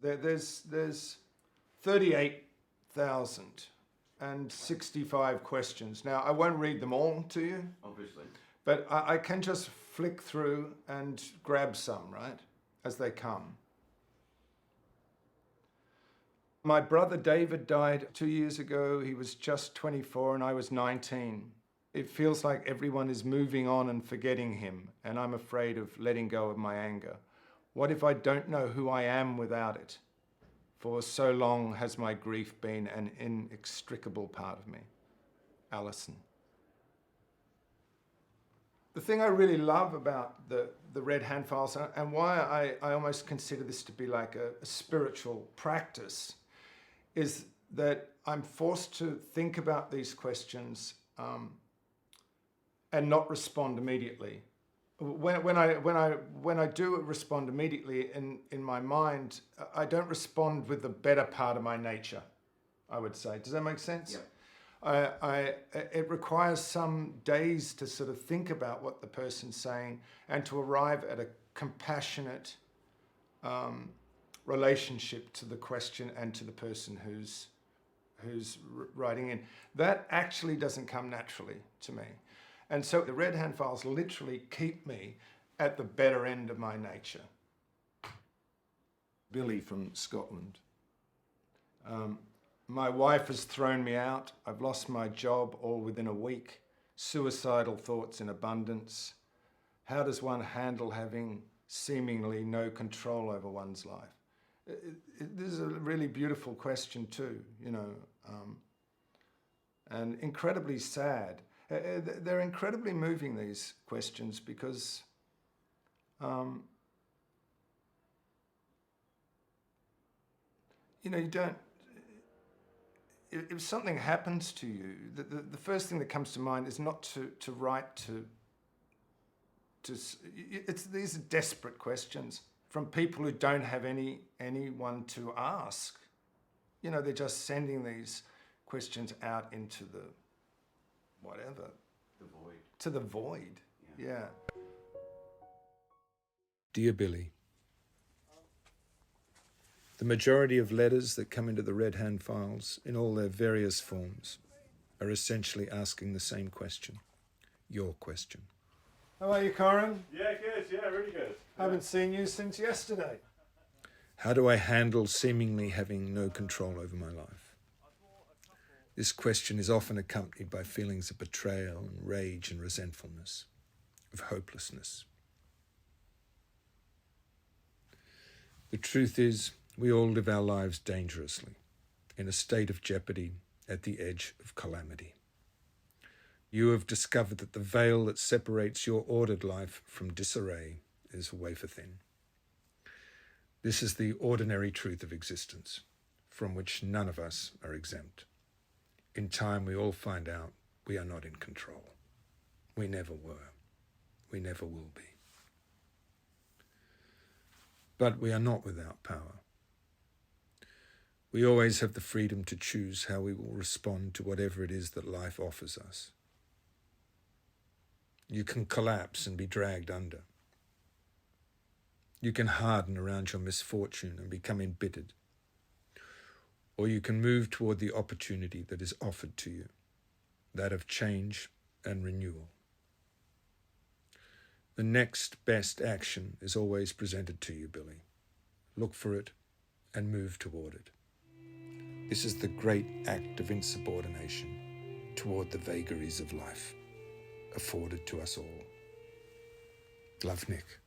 There's 38,065 questions. Now, I won't read them all to you. Obviously. But I can just flick through and grab some, right, as they come. My brother David died 2 years ago. He was just 24 and I was 19. It feels like everyone is moving on and forgetting him, and I'm afraid of letting go of my anger. What if I don't know who I am without it? For so long has my grief been an inextricable part of me. Alison. The thing I really love about the Red Hand Files, and why I almost consider this to be like a spiritual practice, is that I'm forced to think about these questions and not respond immediately. When I do respond immediately in my mind, I don't respond with the better part of my nature, I would say. Does that make sense? Yeah. It requires some days to sort of think about what the person's saying and to arrive at a compassionate relationship to the question and to the person who's writing in. That actually doesn't come naturally to me. And so the Red Hand Files literally keep me at the better end of my nature. Billy from Scotland. My wife has thrown me out. I've lost my job all within a week. Suicidal thoughts in abundance. How does one handle having seemingly no control over one's life? This is a really beautiful question too, you know, and incredibly sad. They're incredibly moving, these questions, because you know, you don't, if something happens to you, the first thing that comes to mind is not to write to these are desperate questions from people who don't have anyone to ask. You know, they're just sending these questions out into the whatever. The void. To the void, yeah. Dear Billy, the majority of letters that come into the Red Hand Files, in all their various forms, are essentially asking the same question. Your question. How are you, Corin? Yeah, good. Yeah, really good. Haven't seen you since yesterday. How do I handle seemingly having no control over my life? This question is often accompanied by feelings of betrayal and rage and resentfulness, of hopelessness. The truth is, we all live our lives dangerously, in a state of jeopardy, at the edge of calamity. You have discovered that the veil that separates your ordered life from disarray is wafer thin. This is the ordinary truth of existence, from which none of us are exempt. In time, we all find out we are not in control. We never were. We never will be. But we are not without power. We always have the freedom to choose how we will respond to whatever it is that life offers us. You can collapse and be dragged under. You can harden around your misfortune and become embittered. Or you can move toward the opportunity that is offered to you, that of change and renewal. The next best action is always presented to you, Billy. Look for it and move toward it. This is the great act of insubordination toward the vagaries of life, afforded to us all. Love, Nick.